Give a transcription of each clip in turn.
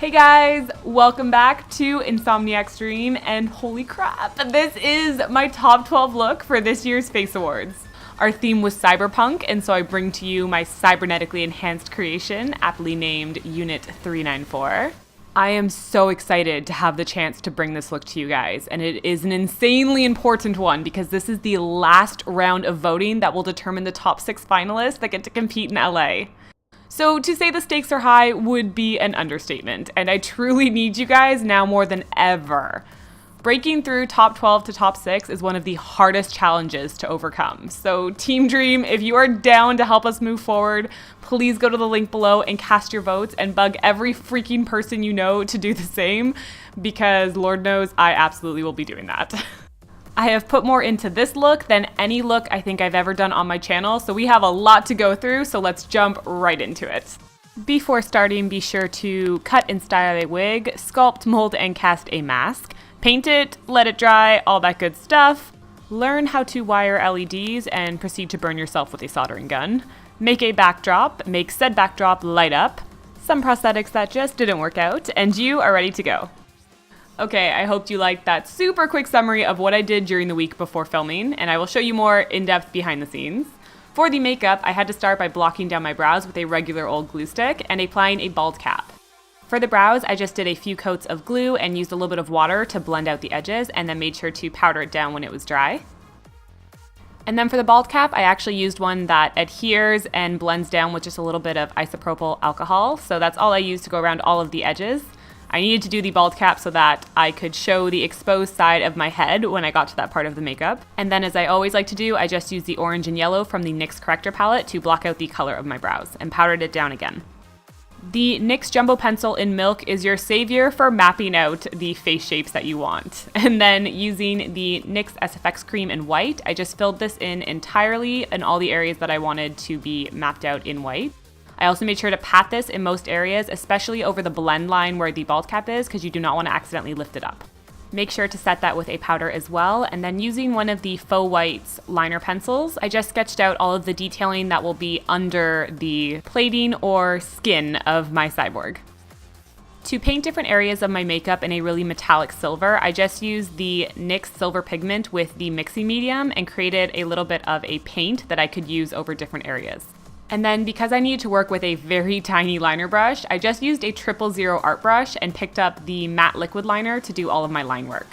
Hey guys, welcome back to NsomniaksDream, and holy crap, this is my top 12 look for this year's Face Awards. Our theme was Cyberpunk, and so I bring to you my cybernetically enhanced creation, aptly named Unit 394. I am so excited to have the chance to bring this look to you guys, and it is an insanely important one because this is the last round of voting that will determine the top 6 finalists that get to compete in LA. So to say the stakes are high would be an understatement, and I truly need you guys now more than ever. Breaking through top 12 to top 6 is one of the hardest challenges to overcome. So TeamDream, if you are down to help us move forward, please go to the link below and cast your votes and bug every freaking person you know to do the same, because Lord knows I absolutely will be doing that. I have put more into this look than any look I think I've ever done on my channel, so we have a lot to go through, so let's jump right into it. Before starting, be sure to cut and style a wig, sculpt, mold, and cast a mask, paint it, let it dry, all that good stuff, learn how to wire LEDs, and proceed to burn yourself with a soldering gun, make a backdrop, make said backdrop light up, some prosthetics that just didn't work out, and you are ready to go. Okay, I hope you liked that super quick summary of what I did during the week before filming, and I will show you more in-depth behind the scenes. For the makeup, I had to start by blocking down my brows with a regular old glue stick and applying a bald cap. For the brows, I just did a few coats of glue and used a little bit of water to blend out the edges, and then made sure to powder it down when it was dry. And then for the bald cap, I actually used one that adheres and blends down with just a little bit of isopropyl alcohol, so that's all I used to go around all of the edges. I needed to do the bald cap so that I could show the exposed side of my head when I got to that part of the makeup. And then, as I always like to do, I just used the orange and yellow from the NYX corrector palette to block out the color of my brows and powdered it down again. The NYX Jumbo Pencil in Milk is your savior for mapping out the face shapes that you want. And then using the NYX SFX Cream in white, I just filled this in entirely in all the areas that I wanted to be mapped out in white. I also made sure to pat this in most areas, especially over the blend line where the bald cap is, because you do not want to accidentally lift it up. Make sure to set that with a powder as well, and then using one of the Faux White's liner pencils, I just sketched out all of the detailing that will be under the plating or skin of my cyborg. To paint different areas of my makeup in a really metallic silver, I just used the NYX silver pigment with the mixing medium and created a little bit of a paint that I could use over different areas. And then because I needed to work with a very tiny liner brush, I just used a 000 art brush and picked up the matte liquid liner to do all of my line work.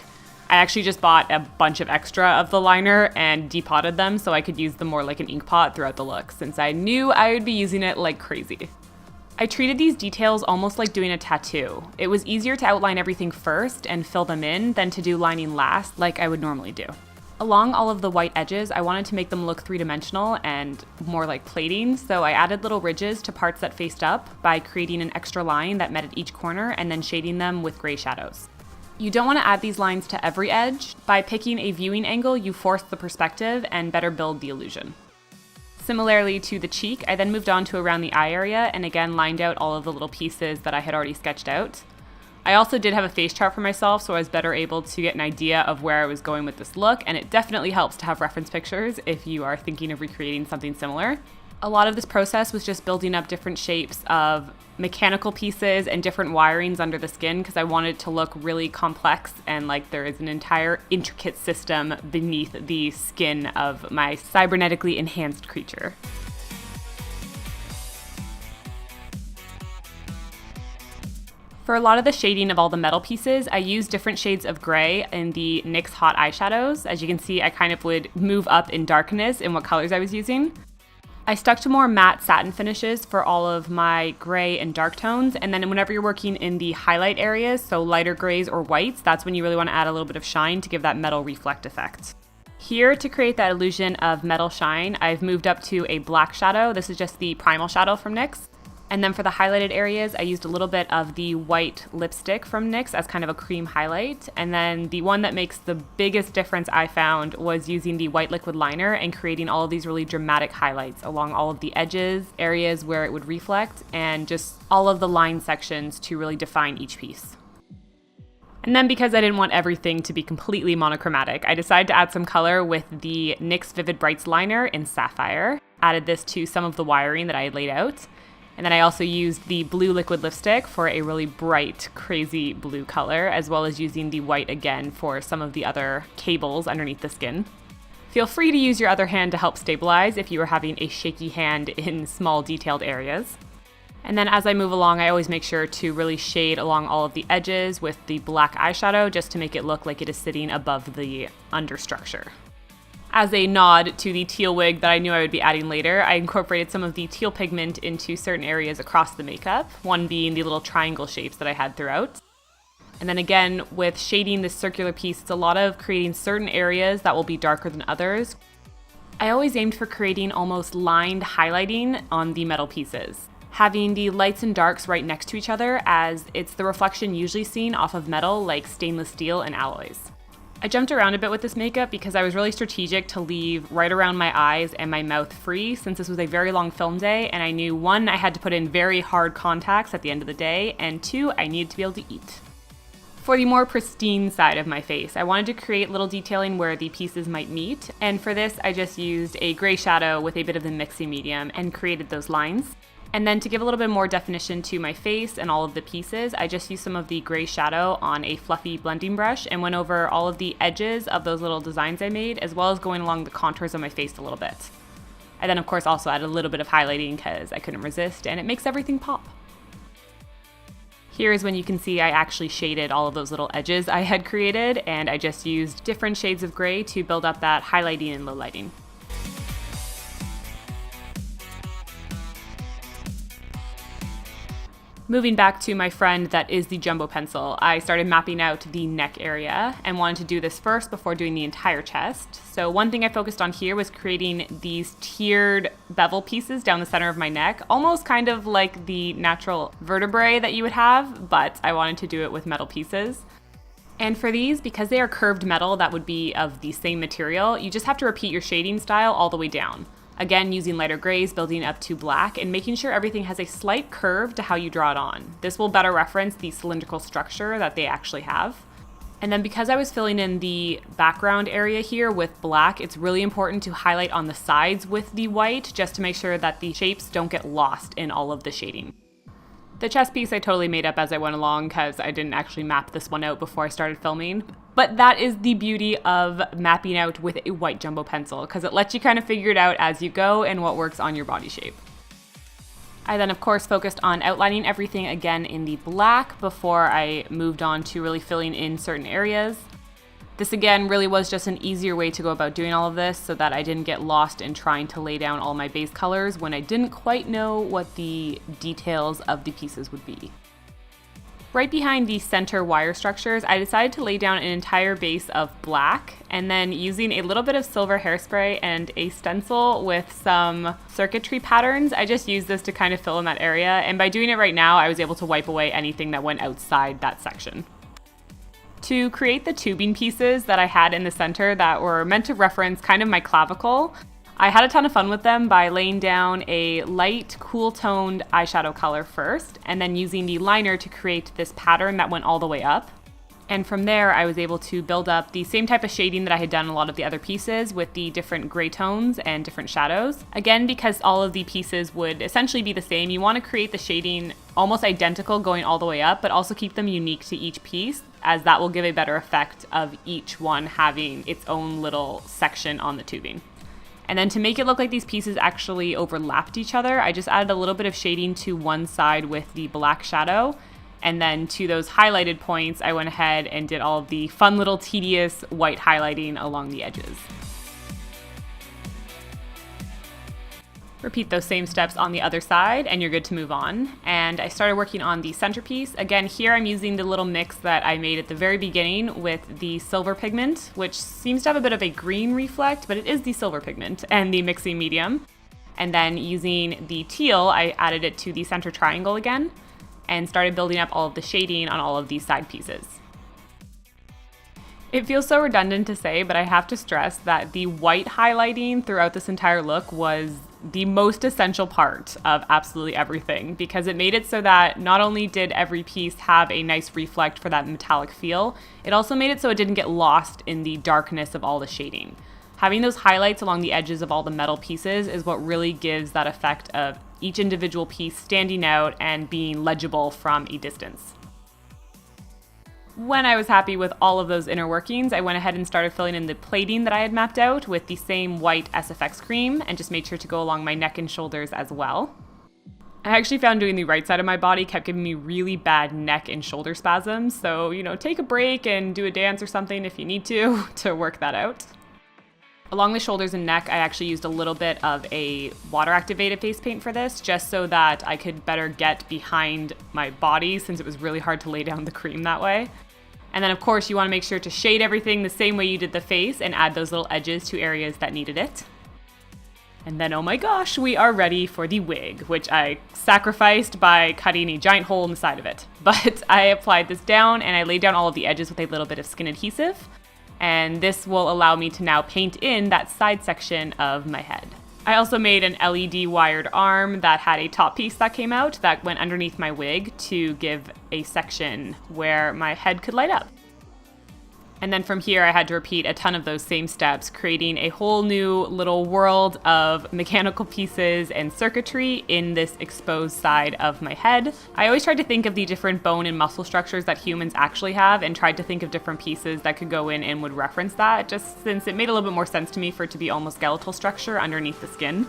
I actually just bought a bunch of extra of the liner and depotted them so I could use them more like an ink pot throughout the look, since I knew I would be using it like crazy. I treated these details almost like doing a tattoo. It was easier to outline everything first and fill them in than to do lining last like I would normally do. Along all of the white edges, I wanted to make them look three-dimensional and more like plating, so I added little ridges to parts that faced up by creating an extra line that met at each corner and then shading them with gray shadows. You don't want to add these lines to every edge. By picking a viewing angle, you force the perspective and better build the illusion. Similarly to the cheek, I then moved on to around the eye area and again lined out all of the little pieces that I had already sketched out. I also did have a face chart for myself, so I was better able to get an idea of where I was going with this look, and it definitely helps to have reference pictures if you are thinking of recreating something similar. A lot of this process was just building up different shapes of mechanical pieces and different wirings under the skin because I wanted it to look really complex and like there is an entire intricate system beneath the skin of my cybernetically enhanced creature. For a lot of the shading of all the metal pieces, I used different shades of gray in the NYX Hot Eyeshadows. As you can see, I kind of would move up in darkness in what colors I was using. I stuck to more matte satin finishes for all of my gray and dark tones, and then whenever you're working in the highlight areas, so lighter grays or whites, that's when you really want to add a little bit of shine to give that metal reflect effect. Here, to create that illusion of metal shine, I've moved up to a black shadow. This is just the Primal shadow from NYX. And then for the highlighted areas, I used a little bit of the white lipstick from NYX as kind of a cream highlight. And then the one that makes the biggest difference I found was using the white liquid liner and creating all of these really dramatic highlights along all of the edges, areas where it would reflect, and just all of the line sections to really define each piece. And then because I didn't want everything to be completely monochromatic, I decided to add some color with the NYX Vivid Brights liner in Sapphire. Added this to some of the wiring that I had laid out. And then I also used the blue liquid lipstick for a really bright, crazy blue color, as well as using the white again for some of the other cables underneath the skin. Feel free to use your other hand to help stabilize if you are having a shaky hand in small detailed areas. And then as I move along, I always make sure to really shade along all of the edges with the black eyeshadow just to make it look like it is sitting above the understructure. As a nod to the teal wig that I knew I would be adding later, I incorporated some of the teal pigment into certain areas across the makeup, one being the little triangle shapes that I had throughout. And then again, with shading this circular piece, it's a lot of creating certain areas that will be darker than others. I always aimed for creating almost lined highlighting on the metal pieces, having the lights and darks right next to each other, as it's the reflection usually seen off of metal like stainless steel and alloys. I jumped around a bit with this makeup because I was really strategic to leave right around my eyes and my mouth free, since this was a very long film day and I knew 1, I had to put in very hard contacts at the end of the day, and 2, I needed to be able to eat. For the more pristine side of my face, I wanted to create little detailing where the pieces might meet, and for this I just used a gray shadow with a bit of the mixing medium and created those lines. And then to give a little bit more definition to my face and all of the pieces, I just used some of the gray shadow on a fluffy blending brush and went over all of the edges of those little designs I made, as well as going along the contours of my face a little bit. I then of course also added a little bit of highlighting because I couldn't resist, and it makes everything pop. Here is when you can see I actually shaded all of those little edges I had created, and I just used different shades of gray to build up that highlighting and low lighting. Moving back to my friend that is the jumbo pencil, I started mapping out the neck area and wanted to do this first before doing the entire chest. So one thing I focused on here was creating these tiered bevel pieces down the center of my neck, almost kind of like the natural vertebrae that you would have, but I wanted to do it with metal pieces. And for these, because they are curved metal that would be of the same material, you just have to repeat your shading style all the way down. Again, using lighter grays, building up to black, and making sure everything has a slight curve to how you draw it on. This will better reference the cylindrical structure that they actually have. And then because I was filling in the background area here with black, it's really important to highlight on the sides with the white just to make sure that the shapes don't get lost in all of the shading. The chest piece I totally made up as I went along because I didn't actually map this one out before I started filming. But that is the beauty of mapping out with a white jumbo pencil, because it lets you kind of figure it out as you go and what works on your body shape. I then of course focused on outlining everything again in the black before I moved on to really filling in certain areas. This again really was just an easier way to go about doing all of this so that I didn't get lost in trying to lay down all my base colors when I didn't quite know what the details of the pieces would be. Right behind the center wire structures, I decided to lay down an entire base of black, and then using a little bit of silver hairspray and a stencil with some circuitry patterns, I just used this to kind of fill in that area, and by doing it right now, I was able to wipe away anything that went outside that section. To create the tubing pieces that I had in the center that were meant to reference kind of my clavicle, I had a ton of fun with them by laying down a light, cool-toned eyeshadow color first, and then using the liner to create this pattern that went all the way up. And from there, I was able to build up the same type of shading that I had done in a lot of the other pieces with the different gray tones and different shadows. Again, because all of the pieces would essentially be the same, you want to create the shading almost identical going all the way up, but also keep them unique to each piece, as that will give a better effect of each one having its own little section on the tubing. And then to make it look like these pieces actually overlapped each other, I just added a little bit of shading to one side with the black shadow. And then to those highlighted points, I went ahead and did all of the fun little tedious white highlighting along the edges. Repeat those same steps on the other side and you're good to move on. And I started working on the centerpiece. Again, here I'm using the little mix that I made at the very beginning with the silver pigment, which seems to have a bit of a green reflect, but it is the silver pigment, and the mixing medium. And then using the teal, I added it to the center triangle again and started building up all of the shading on all of these side pieces. It feels so redundant to say, but I have to stress that the white highlighting throughout this entire look was the most essential part of absolutely everything, because it made it so that not only did every piece have a nice reflect for that metallic feel, it also made it so it didn't get lost in the darkness of all the shading. Having those highlights along the edges of all the metal pieces is what really gives that effect of each individual piece standing out and being legible from a distance. When I was happy with all of those inner workings, I went ahead and started filling in the plating that I had mapped out with the same white SFX cream and just made sure to go along my neck and shoulders as well. I actually found doing the right side of my body kept giving me really bad neck and shoulder spasms, so, take a break and do a dance or something if you need to work that out. Along the shoulders and neck, I actually used a little bit of a water-activated face paint for this, just so that I could better get behind my body since it was really hard to lay down the cream that way. And then of course you want to make sure to shade everything the same way you did the face and add those little edges to areas that needed it. And then, oh my gosh, we are ready for the wig, which I sacrificed by cutting a giant hole in the side of it. But I applied this down and I laid down all of the edges with a little bit of skin adhesive. And this will allow me to now paint in that side section of my head. I also made an LED wired arm that had a top piece that came out that went underneath my wig to give a section where my head could light up. And then from here, I had to repeat a ton of those same steps, creating a whole new little world of mechanical pieces and circuitry in this exposed side of my head. I always tried to think of the different bone and muscle structures that humans actually have and tried to think of different pieces that could go in and would reference that, just since it made a little bit more sense to me for it to be almost skeletal structure underneath the skin.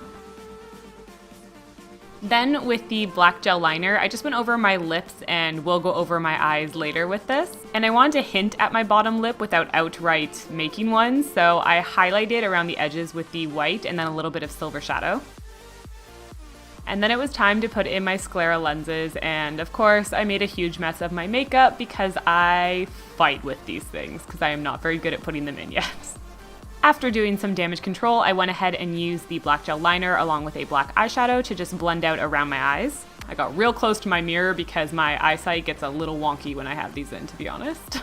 Then with the black gel liner, I just went over my lips and will go over my eyes later with this. And I wanted to hint at my bottom lip without outright making one, so I highlighted around the edges with the white and then a little bit of silver shadow. And then it was time to put in my sclera lenses, and of course I made a huge mess of my makeup because I fight with these things because I am not very good at putting them in yet. After doing some damage control, I went ahead and used the black gel liner along with a black eyeshadow to just blend out around my eyes. I got real close to my mirror because my eyesight gets a little wonky when I have these in, to be honest.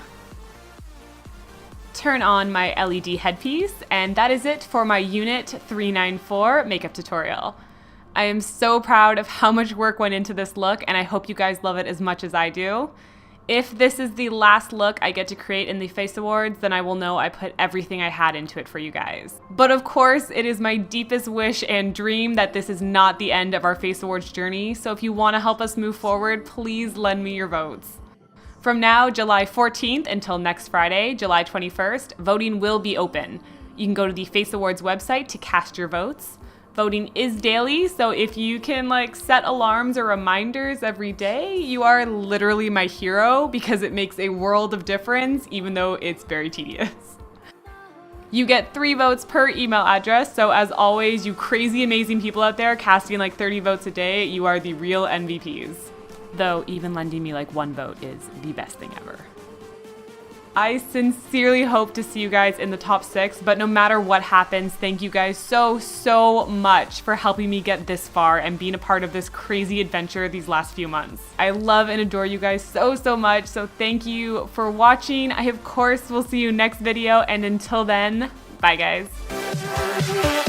Turn on my LED headpiece, and that is it for my Unit 394 makeup tutorial. I am so proud of how much work went into this look, and I hope you guys love it as much as I do. If this is the last look I get to create in the Face Awards, then I will know I put everything I had into it for you guys. But of course, it is my deepest wish and dream that this is not the end of our Face Awards journey, so if you want to help us move forward, please lend me your votes. From now, July 14th until next Friday, July 21st, voting will be open. You can go to the Face Awards website to cast your votes. Voting is daily, so if you can set alarms or reminders every day, you are literally my hero because it makes a world of difference, even though it's very tedious. You get 3 votes per email address, so as always, you crazy amazing people out there casting 30 votes a day, you are the real MVPs. Though even lending me 1 vote is the best thing ever. I sincerely hope to see you guys in the top 6, but no matter what happens, thank you guys so much for helping me get this far and being a part of this crazy adventure these last few months. I love and adore you guys so much, so thank you for watching. I of course will see you next video, and until then, bye guys.